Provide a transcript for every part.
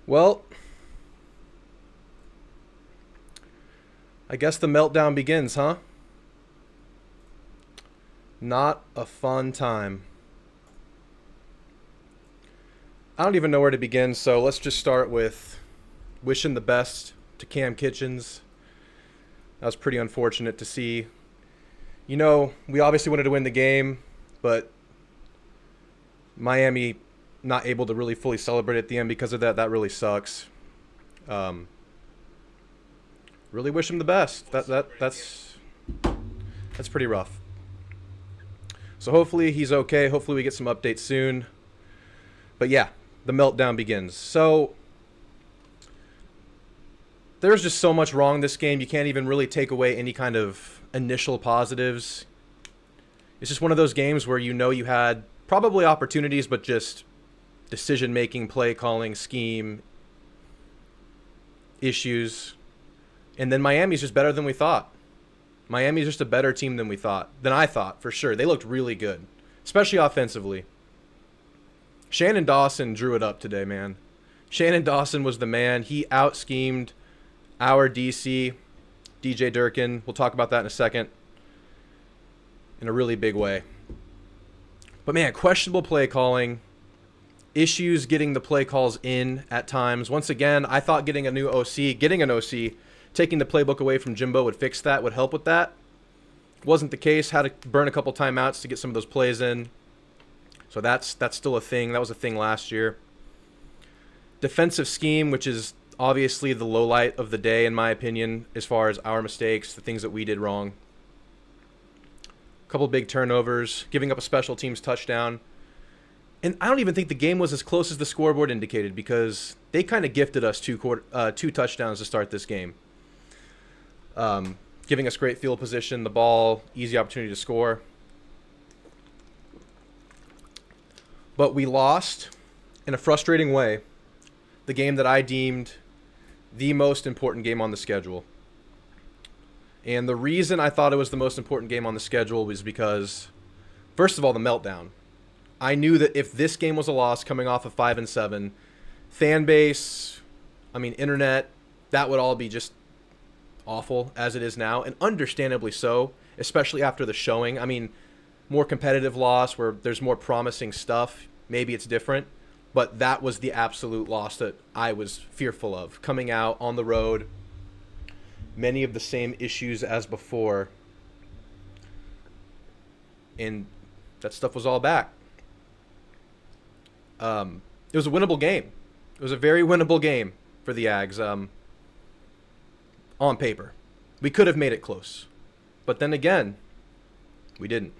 Well, I guess the meltdown begins, huh? Not a fun time. I don't even know where to begin, so let's just start with wishing the best to Cam Kitchens. That was pretty unfortunate to see. We obviously wanted to win the game, but Miami not able to really fully celebrate at the end because of that. That really sucks. Really wish him the best. That's pretty rough. So hopefully he's okay. Hopefully we get some updates soon. But yeah, the meltdown begins. So there's just so much wrong this game. You can't even really take away any kind of initial positives. It's just one of those games where you had probably opportunities, but just decision-making, play calling, scheme, issues. And then Miami's just better than we thought. Miami's just a better team than I thought, for sure. They looked really good, especially offensively. Shannon Dawson drew it up today, man. Shannon Dawson was the man. He out-schemed our DC, DJ Durkin. We'll talk about that in a second. In a really big way. But man, questionable play calling. Issues getting the play calls in at times. Once again, I thought getting an OC, taking the playbook away from Jimbo would fix that, would help with that. Wasn't the case. Had to burn a couple timeouts to get some of those plays in. So that's still a thing. That was a thing last year. Defensive scheme, which is obviously the low light of the day, in my opinion, as far as our mistakes, the things that we did wrong. A couple big turnovers, giving up a special teams touchdown. And I don't even think the game was as close as the scoreboard indicated because they kind of gifted us two touchdowns to start this game. Giving us great field position, the ball, easy opportunity to score. But we lost in a frustrating way the game that I deemed the most important game on the schedule. And the reason I thought it was the most important game on the schedule was because, first of all, the meltdown. I knew that if this game was a loss coming off of 5-7, fan base, internet, that would all be just awful as it is now, and understandably so, especially after the showing. More competitive loss where there's more promising stuff. Maybe it's different, but that was the absolute loss that I was fearful of. Coming out on the road, many of the same issues as before, and that stuff was all back. It was a winnable game. It was a very winnable game for the Ags on paper. We could have made it close, but then again, we didn't.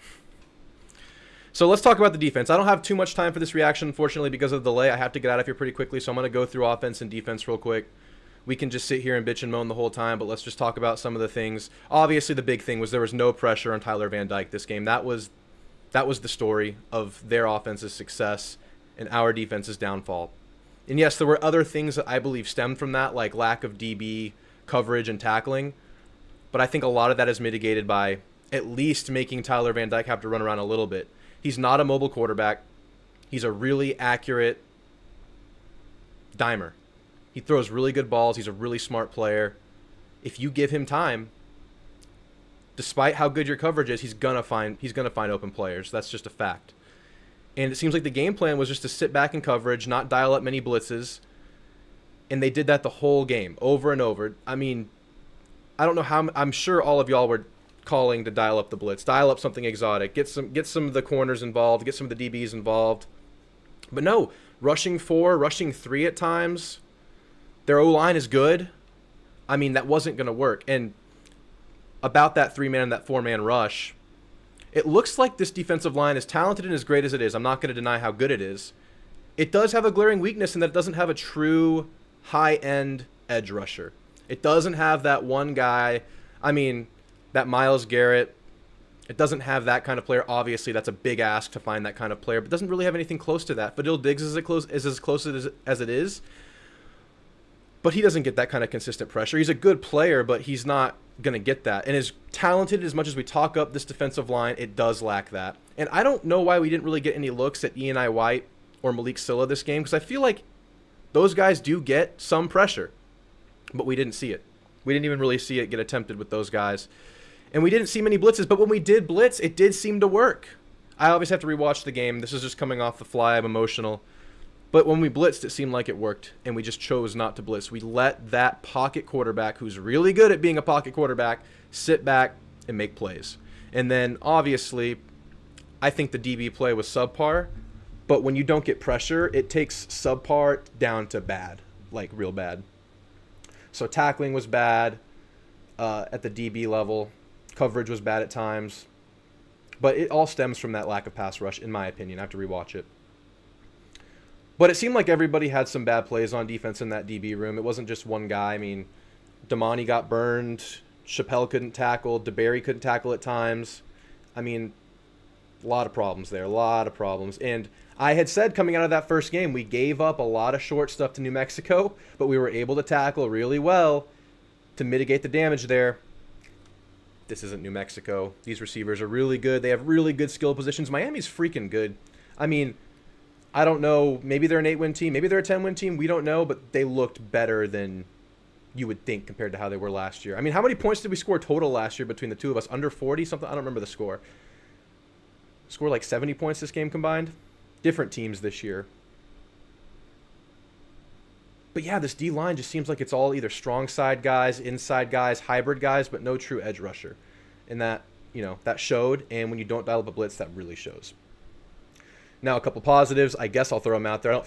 So let's talk about the defense. I don't have too much time for this reaction, unfortunately, because of the delay. I have to get out of here pretty quickly, so I'm going to go through offense and defense real quick. We can just sit here and bitch and moan the whole time, but let's just talk about some of the things. Obviously, the big thing was there was no pressure on Tyler Van Dyke this game. That was the story of their offense's success and our defense's downfall. And yes, there were other things that I believe stemmed from that, like lack of DB coverage and tackling, but I think a lot of that is mitigated by at least making Tyler Van Dyke have to run around a little bit. He's not a mobile quarterback. He's a really accurate dimer. He throws really good balls. He's a really smart player. If you give him time, despite how good your coverage is, he's gonna find open players. That's just a fact. And it seems like the game plan was just to sit back in coverage, not dial up many blitzes, and they did that the whole game, over and over. I don't know how. I'm sure all of y'all were calling to dial up the blitz, dial up something exotic, get some of the corners involved, get some of the DBs involved. But no, rushing 4, rushing 3 at times. Their O-line is good. That wasn't going to work. And about that 3-man and that 4-man rush, it looks like this defensive line, as talented and as great as it is, I'm not going to deny how good it is. It does have a glaring weakness in that it doesn't have a true high-end edge rusher. It doesn't have that one guy. That Myles Garrett, it doesn't have that kind of player. Obviously, that's a big ask to find that kind of player, but doesn't really have anything close to that. Fadil Diggs is as close as it is, but he doesn't get that kind of consistent pressure. He's a good player, but he's not going to get that. And as talented as much as we talk up this defensive line, it does lack that. And I don't know why we didn't really get any looks at Eni White or Malik Silla this game, because I feel like Those guys do get some pressure, but we didn't see it. We didn't even really see it get attempted with those guys. And we didn't see many blitzes, but when we did blitz, it did seem to work. I always have to rewatch the game. This is just coming off the fly. I'm emotional. But when we blitzed, it seemed like it worked, and we just chose not to blitz. We let that pocket quarterback, who's really good at being a pocket quarterback, sit back and make plays. And then, obviously, I think the DB play was subpar, but when you don't get pressure, it takes subpar down to bad, like real bad. So tackling was bad at the DB level. Coverage was bad at times. But it all stems from that lack of pass rush, in my opinion. I have to rewatch it. But it seemed like everybody had some bad plays on defense in that DB room. It wasn't just one guy. I mean, Damani got burned. Chappelle couldn't tackle. DeBerry couldn't tackle at times. I mean, a lot of problems there. A lot of problems. And I had said coming out of that first game, we gave up a lot of short stuff to New Mexico, but we were able to tackle really well to mitigate the damage there. This isn't New Mexico. These receivers are really good. They have really good skill positions. Miami's freaking good. I mean, I don't know. Maybe they're an 8-win team. Maybe they're a 10-win team. We don't know, but they looked better than you would think compared to how they were last year. I mean, how many points did we score total last year between the two of us? Under 40 something? I don't remember the score. Scored like 70 points this game combined. Different teams this year. But yeah, this D-line just seems like it's all either strong side guys, inside guys, hybrid guys, but no true edge rusher. And that, that showed. And when you don't dial up a blitz, that really shows. Now, a couple positives. I guess I'll throw them out there.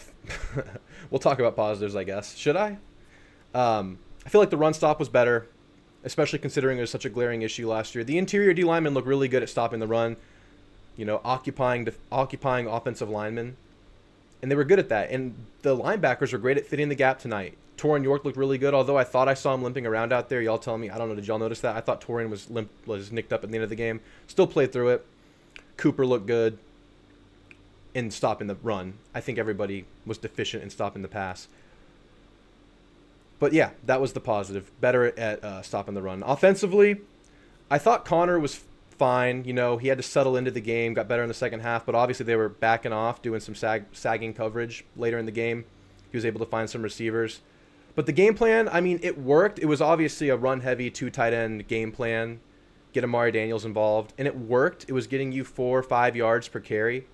We'll talk about positives, I guess. Should I? I feel like the run stop was better, especially considering it was such a glaring issue last year. The interior D linemen look really good at stopping the run, occupying offensive linemen. And they were good at that. And the linebackers were great at fitting the gap tonight. Torrin York looked really good, although I thought I saw him limping around out there. Y'all tell me. I don't know. Did y'all notice that? I thought Torrin was nicked up at the end of the game. Still played through it. Cooper looked good in stopping the run. I think everybody was deficient in stopping the pass. But yeah, that was the positive. Better at stopping the run. Offensively, I thought Connor was fine. He had to settle into the game, got better in the second half, but obviously they were backing off, doing some sagging coverage later in the game. He was able to find some receivers. But the game plan, I mean, it worked. It was obviously a run-heavy, 2 tight end game plan. Get Amari Daniels involved. And it worked. It was getting you 4 or 5 yards per carry.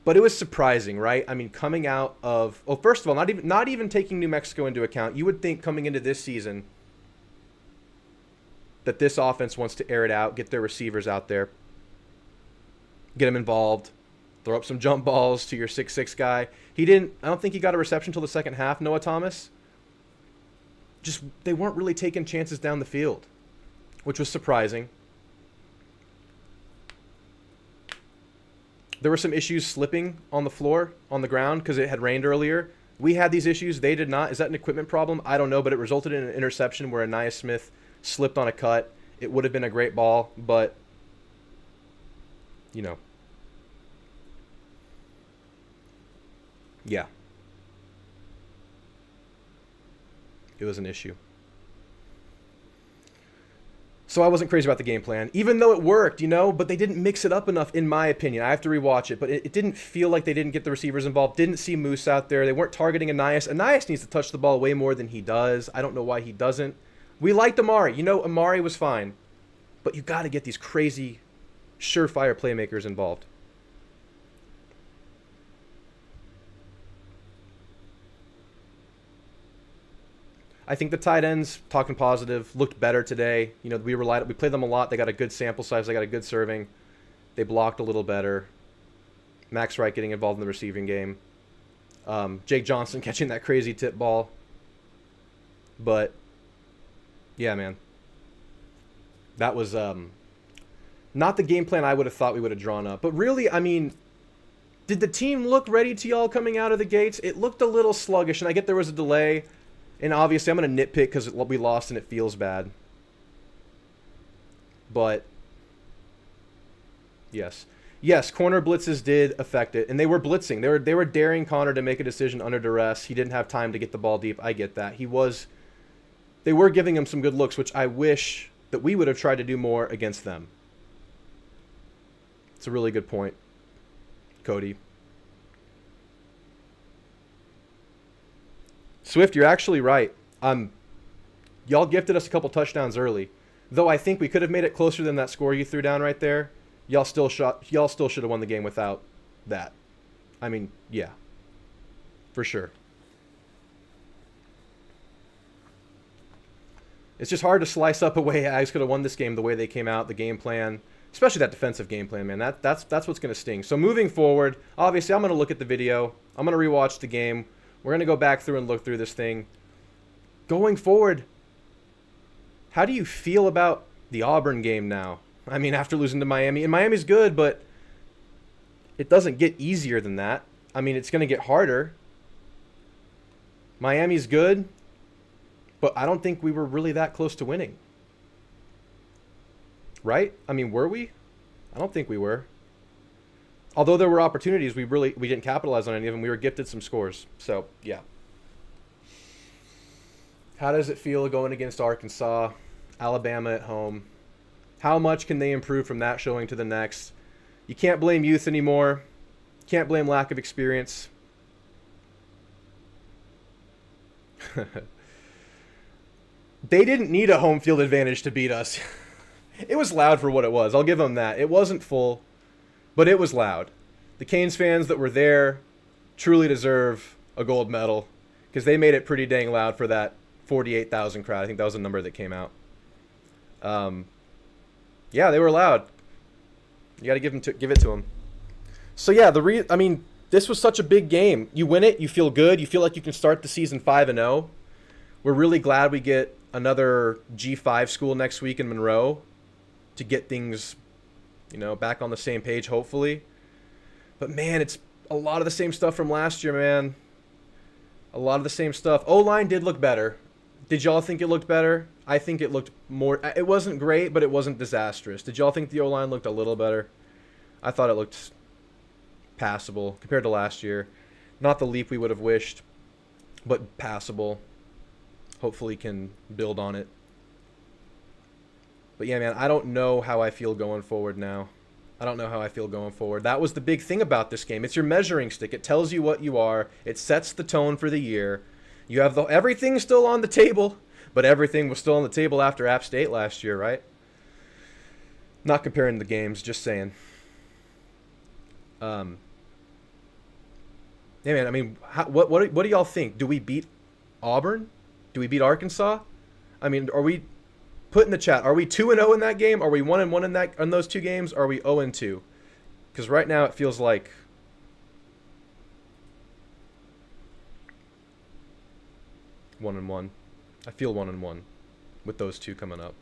But it was surprising, right? I mean, coming out of... Oh, first of all, not even taking New Mexico into account, you would think coming into this season that this offense wants to air it out, get their receivers out there, get them involved, throw up some jump balls to your 6'6" guy. I don't think he got a reception until the second half, Noah Thomas. They weren't really taking chances down the field, which was surprising. There were some issues slipping on the floor, on the ground, because it had rained earlier. We had these issues. They did not. Is that an equipment problem? I don't know, but it resulted in an interception where Aniyah Smith slipped on a cut. It would have been a great ball, but, yeah. It was an issue. So I wasn't crazy about the game plan, even though it worked, but they didn't mix it up enough, in my opinion. I have to rewatch it, but it didn't feel like they didn't get the receivers involved. Didn't see Moose out there. They weren't targeting Aniyah. Aniyah needs to touch the ball way more than he does. I don't know why he doesn't. We liked Amari. Amari was fine. But you got to get these crazy, surefire playmakers involved. I think the tight ends, talking positive, looked better today. We played them a lot. They got a good sample size. They got a good serving. They blocked a little better. Max Wright getting involved in the receiving game. Jake Johnson catching that crazy tip ball. But yeah, man. That was not the game plan I would have thought we would have drawn up. But really, I mean, did the team look ready to y'all coming out of the gates? It looked a little sluggish, and I get there was a delay. And obviously, I'm going to nitpick because we lost and it feels bad. But, yes. Yes, corner blitzes did affect it. And they were blitzing. They were daring Connor to make a decision under duress. He didn't have time to get the ball deep. I get that. They were giving him some good looks, which I wish that we would have tried to do more against them. It's a really good point, Cody. Swift, you're actually right. Y'all gifted us a couple touchdowns early, though I think we could have made it closer than that score you threw down right there. Y'all still should have won the game without that. I mean, yeah, for sure. It's just hard to slice up a way Ags could have won this game the way they came out, the game plan, especially that defensive game plan, man. That's what's going to sting. So moving forward, obviously I'm going to look at the video. I'm going to rewatch the game. We're going to go back through and look through this thing. Going forward, how do you feel about the Auburn game now? I mean, after losing to Miami, and Miami's good, but it doesn't get easier than that. I mean, it's going to get harder. Miami's good, but I don't think we were really that close to winning. Right? I mean, were we? I don't think we were. Although there were opportunities, we didn't capitalize on any of them. We were gifted some scores. So, yeah. How does it feel going against Arkansas, Alabama at home? How much can they improve from that showing to the next? You can't blame youth anymore. You can't blame lack of experience. They didn't need a home field advantage to beat us. It was loud for what it was. I'll give them that. It wasn't full, but it was loud. The Canes fans that were there truly deserve a gold medal because they made it pretty dang loud for that 48,000 crowd. I think that was the number that came out. Yeah, they were loud. You got to give it to them. So yeah, I mean, this was such a big game. You win it, you feel good. You feel like you can start the season 5-0. We're really glad we get another G5 school next week in Monroe to get things, back on the same page, hopefully. But man, it's a lot of the same stuff from last year, man. A lot of the same stuff. O-line did look better. Did y'all think it looked better? I think it looked more. It wasn't great, but it wasn't disastrous. Did y'all think the O-line looked a little better? I thought it looked passable compared to last year. Not the leap we would have wished, but passable. Hopefully can build on it. But yeah, man, I don't know how I feel going forward now. I don't know how I feel going forward. That was the big thing about this game. It's your measuring stick. It tells you what you are. It sets the tone for the year. You have everything's still on the table, but everything was still on the table after App State last year, right? Not comparing the games, just saying. Yeah, man, I mean, what do y'all think? Do we beat Auburn? Do we beat Arkansas? I mean, are we put in the chat? Are we 2-0 in that game? Are we 1-1 in those two games? Or are we 0-2? Because right now it feels like 1-1. I feel 1-1 with those two coming up.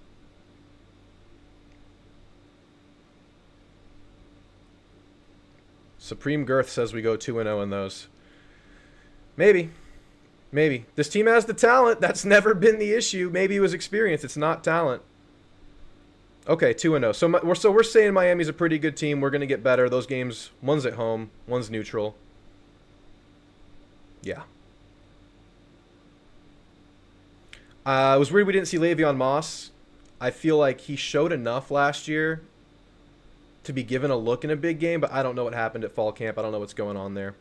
Supreme Girth says we go 2-0 in those. Maybe. This team has the talent. That's never been the issue. Maybe it was experience. It's not talent. Okay, 2-0. So we're saying Miami's a pretty good team. We're going to get better. Those games, one's at home, one's neutral. Yeah. It was weird we didn't see Le'Veon Moss. I feel like he showed enough last year to be given a look in a big game, but I don't know what happened at fall camp. I don't know what's going on there.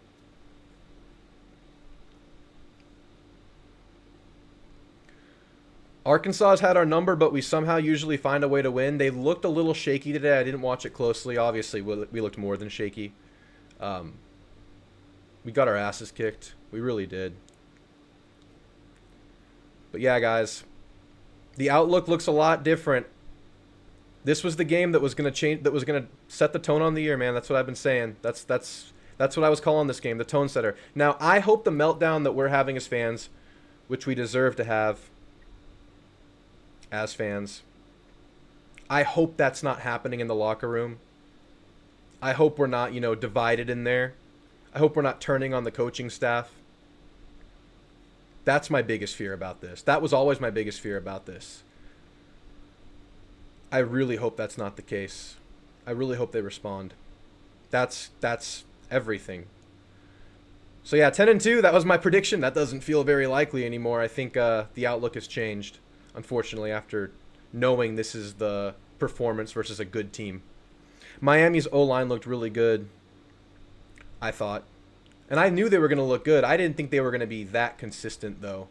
Arkansas's had our number, but we somehow usually find a way to win. They looked a little shaky today. I didn't watch it closely. Obviously, we looked more than shaky. We got our asses kicked. We really did. But yeah, guys, the outlook looks a lot different. This was the game that was going to change, that was going to set the tone on the year, man. That's what I've been saying. That's what I was calling this game, the tone setter. Now, I hope the meltdown that we're having as fans, which we deserve to have as fans, I hope that's not happening in the locker room. I hope we're not, divided in there. I hope we're not turning on the coaching staff. That's my biggest fear about this. That was always my biggest fear about this. I really hope that's not the case. I really hope they respond. That's everything. So yeah, 10-2, that was my prediction. That doesn't feel very likely anymore. I think the outlook has changed, unfortunately, after knowing this is the performance versus a good team. Miami's O-line looked really good, I thought. And I knew they were going to look good. I didn't think they were going to be that consistent, though.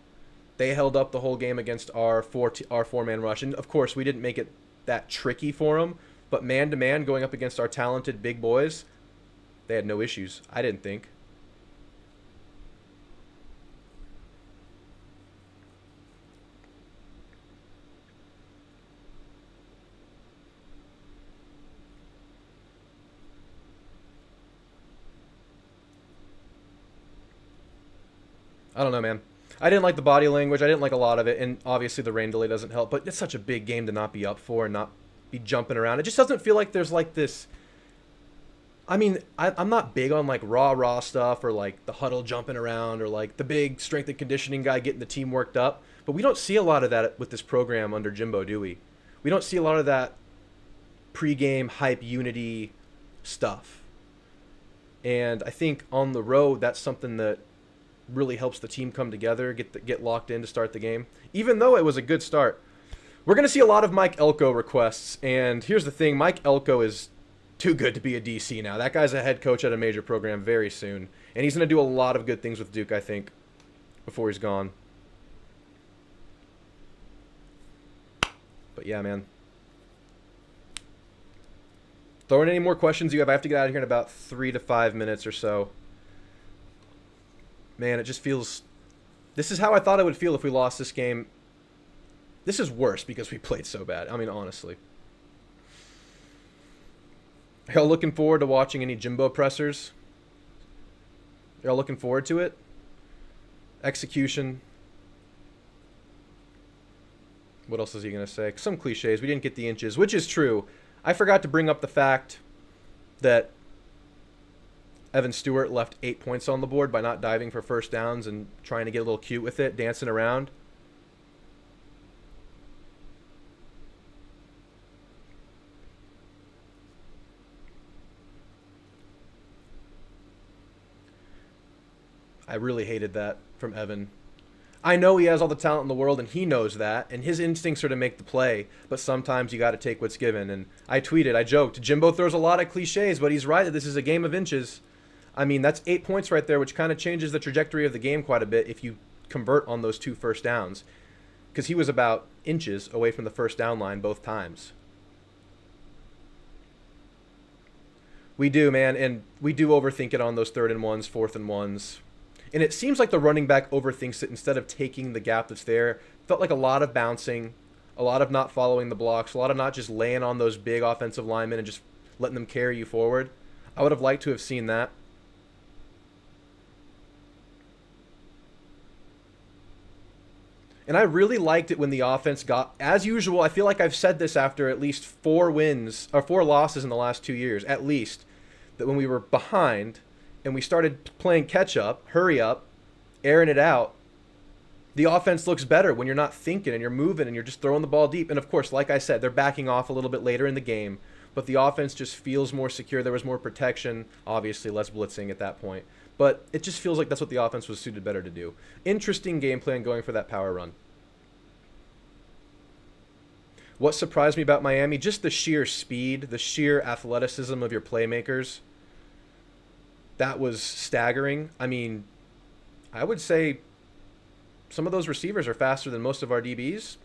They held up the whole game against our four-man rush. And, of course, we didn't make it that tricky for them. But man-to-man, going up against our talented big boys, they had no issues, I didn't think. I don't know, man. I didn't like the body language. I didn't like a lot of it. And obviously the rain delay doesn't help. But it's such a big game to not be up for and not be jumping around. It just doesn't feel like there's like this... I mean, I'm not big on like raw stuff or like the huddle jumping around or like the big strength and conditioning guy getting the team worked up. But we don't see a lot of that with this program under Jimbo, do we? We don't see a lot of that pregame hype unity stuff. And I think on the road, that's something that really helps the team come together, get locked in to start the game. Even though it was a good start. We're going to see a lot of Mike Elko requests. And here's the thing, Mike Elko is too good to be a DC now. That guy's a head coach at a major program very soon. And he's going to do a lot of good things with Duke, I think, before he's gone. But yeah, man. Throw in any more questions you have. I have to get out of here in about 3 to 5 minutes or so. Man, it just feels... This is how I thought it would feel if we lost this game. This is worse because we played so bad. I mean, honestly. Y'all looking forward to watching any Jimbo pressers? Y'all looking forward to it? Execution. What else is he going to say? Some cliches. We didn't get the inches, which is true. I forgot to bring up the fact that Evan Stewart left 8 points on the board by not diving for first downs and trying to get a little cute with it, dancing around. I really hated that from Evan. I know he has all the talent in the world, and he knows that, and his instincts are to make the play, but sometimes you got to take what's given. And I tweeted, I joked, Jimbo throws a lot of cliches, but he's right that this is a game of inches. I mean, that's 8 points right there, which kind of changes the trajectory of the game quite a bit if you convert on those 2 first downs, because he was about inches away from the first down line both times. We do, man, and we do overthink it on those 3rd and 1s, 4th and 1s. And it seems like the running back overthinks it instead of taking the gap that's there. Felt like a lot of bouncing, a lot of not following the blocks, a lot of not just laying on those big offensive linemen and just letting them carry you forward. I would have liked to have seen that. And I really liked it when the offense got, as usual, I feel like I've said this after at least 4 losses in the last 2 years, at least, that when we were behind and we started playing catch up, hurry up, airing it out, the offense looks better when you're not thinking and you're moving and you're just throwing the ball deep. And of course, like I said, they're backing off a little bit later in the game, but the offense just feels more secure. There was more protection, obviously less blitzing at that point, but it just feels like that's what the offense was suited better to do. Interesting game plan going for that power run. What surprised me about Miami? Just the sheer speed, the sheer athleticism of your playmakers. That was staggering. I mean, I would say some of those receivers are faster than most of our DBs.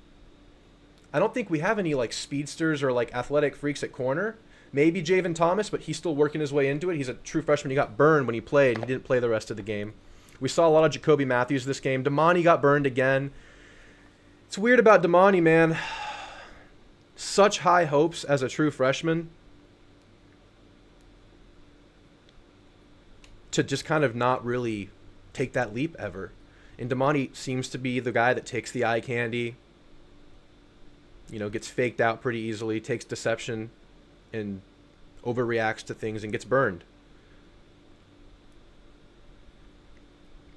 I don't think we have any like speedsters or like athletic freaks at corner. Maybe Javen Thomas, but he's still working his way into it. He's a true freshman. He got burned when he played. He didn't play the rest of the game. We saw a lot of Jacoby Matthews this game. Damani got burned again. It's weird about Damani, man. Such high hopes as a true freshman, to just kind of not really take that leap ever. And Damani seems to be the guy that takes the eye candy, you know, gets faked out pretty easily, takes deception and overreacts to things and gets burned.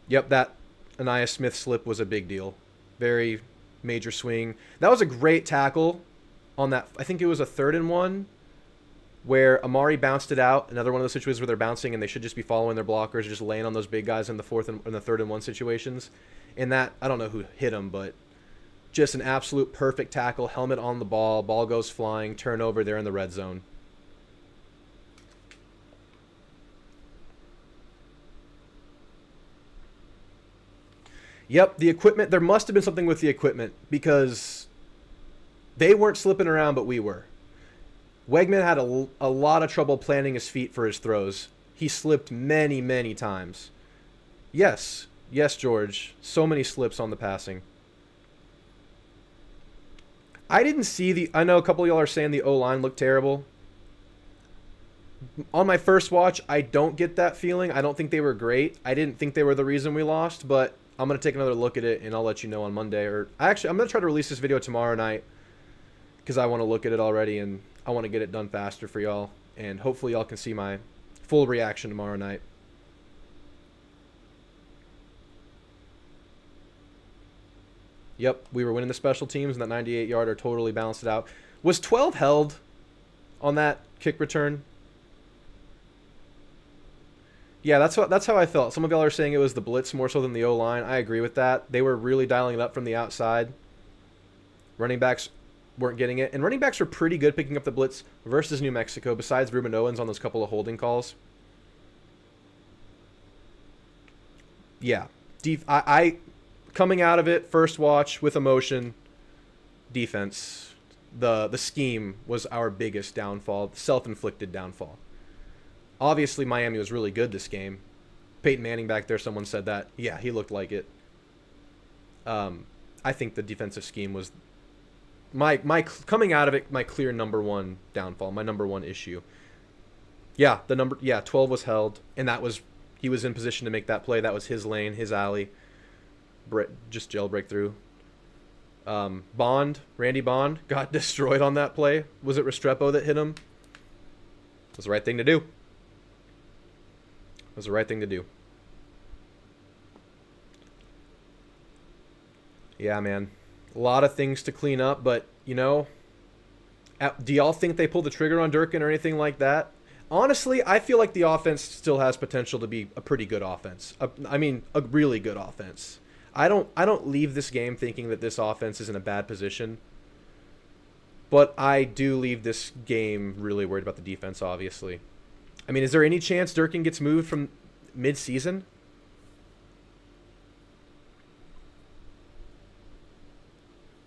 Yep, that Aniyah Smith slip was a big deal. Very major swing. That was a great tackle on that. I think it was a 3rd and 1 where Amari bounced it out. Another one of those situations where they're bouncing and they should just be following their blockers, just laying on those big guys in the 3rd and 1 situations. And that, I don't know who hit him, but just an absolute perfect tackle, helmet on the ball goes flying, turnover there in the red zone. Yep, the equipment. There must have been something with the equipment because they weren't slipping around, but we were. Wegman had a lot of trouble planting his feet for his throws. He slipped many, many times. Yes. Yes, George. So many slips on the passing. I didn't see the... I know a couple of y'all are saying the O-line looked terrible. On my first watch, I don't get that feeling. I don't think they were great. I didn't think they were the reason we lost, but I'm going to take another look at it, and I'll let you know on Monday. I'm going to try to release this video tomorrow night because I want to look at it already, and I want to get it done faster for y'all. And hopefully y'all can see my full reaction tomorrow night. Yep, we were winning the special teams, and that 98-yarder totally balanced it out. Was 12 held on that kick return? Yeah, that's how I felt. Some of y'all are saying it was the blitz more so than the O-line. I agree with that. They were really dialing it up from the outside. Running backs weren't getting it. And running backs were pretty good picking up the blitz versus New Mexico, besides Ruben Owens on those couple of holding calls. Yeah. I coming out of it, first watch, with emotion, defense. The scheme was our biggest downfall, self-inflicted downfall. Obviously, Miami was really good this game. Peyton Manning back there, someone said that. Yeah, he looked like it. I think the defensive scheme was my coming out of it, my clear number one downfall, my number one issue. Yeah, 12 was held, and he was in position to make that play. That was his lane, his alley. Just jailbreak through. Randy Bond got destroyed on that play. Was it Restrepo that hit him? It was the right thing to do. Was the right thing to do. Yeah, man. A lot of things to clean up, but, you know, do y'all think they pulled the trigger on Durkin or anything like that? Honestly, I feel like the offense still has potential to be a pretty good offense. A really good offense. I don't leave this game thinking that this offense is in a bad position. But I do leave this game really worried about the defense, obviously. I mean, is there any chance Durkin gets moved from mid-season?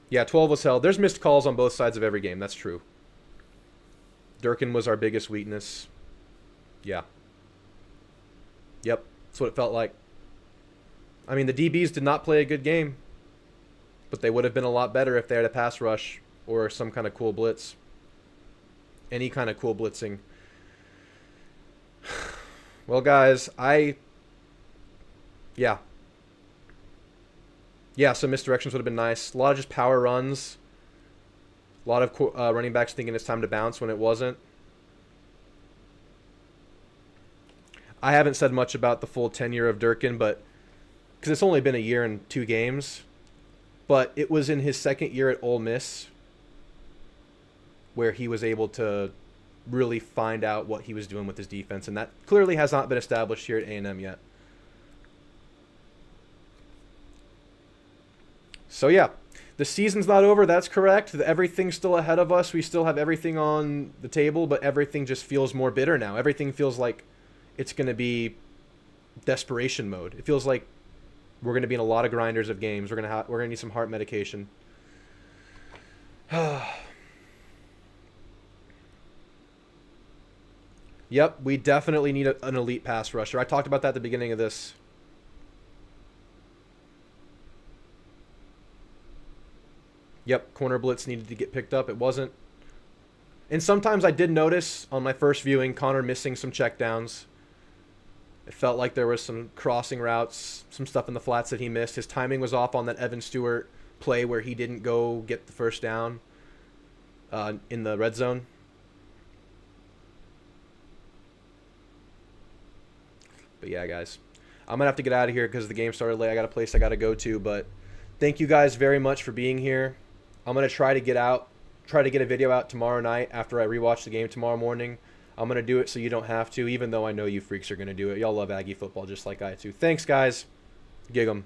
Yeah, 12 was held. There's missed calls on both sides of every game. That's true. Durkin was our biggest weakness. Yeah. Yep, that's what it felt like. I mean, the DBs did not play a good game, but they would have been a lot better if they had a pass rush or some kind of cool blitz. Any kind of cool blitzing. Well, guys, yeah, some misdirections would have been nice. A lot of just power runs. A lot of running backs thinking it's time to bounce when it wasn't. I haven't said much about the full tenure of Durkin, but because it's only been a year and 2 games, but it was in his second year at Ole Miss where he was able to really find out what he was doing with his defense, and that clearly has not been established here at A&M yet. So yeah, the season's not over, that's correct. Everything's still ahead of us. We still have everything on the table, but everything just feels more bitter now. Everything feels like it's going to be desperation mode. It feels like we're going to be in a lot of grinders of games. We're going to need some heart medication. Yep, we definitely need an elite pass rusher. I talked about that at the beginning of this. Yep, corner blitz needed to get picked up. It wasn't. And sometimes I did notice on my first viewing Connor missing some checkdowns. It felt like there was some crossing routes, some stuff in the flats that he missed. His timing was off on that Evan Stewart play where he didn't go get the first down in the red zone. But yeah, guys, I'm going to have to get out of here because the game started late. I got a place I got to go to. But thank you guys very much for being here. I'm going to try to get a video out tomorrow night after I rewatch the game tomorrow morning. I'm going to do it so you don't have to, even though I know you freaks are going to do it. Y'all love Aggie football just like I do. Thanks, guys. Gig 'em.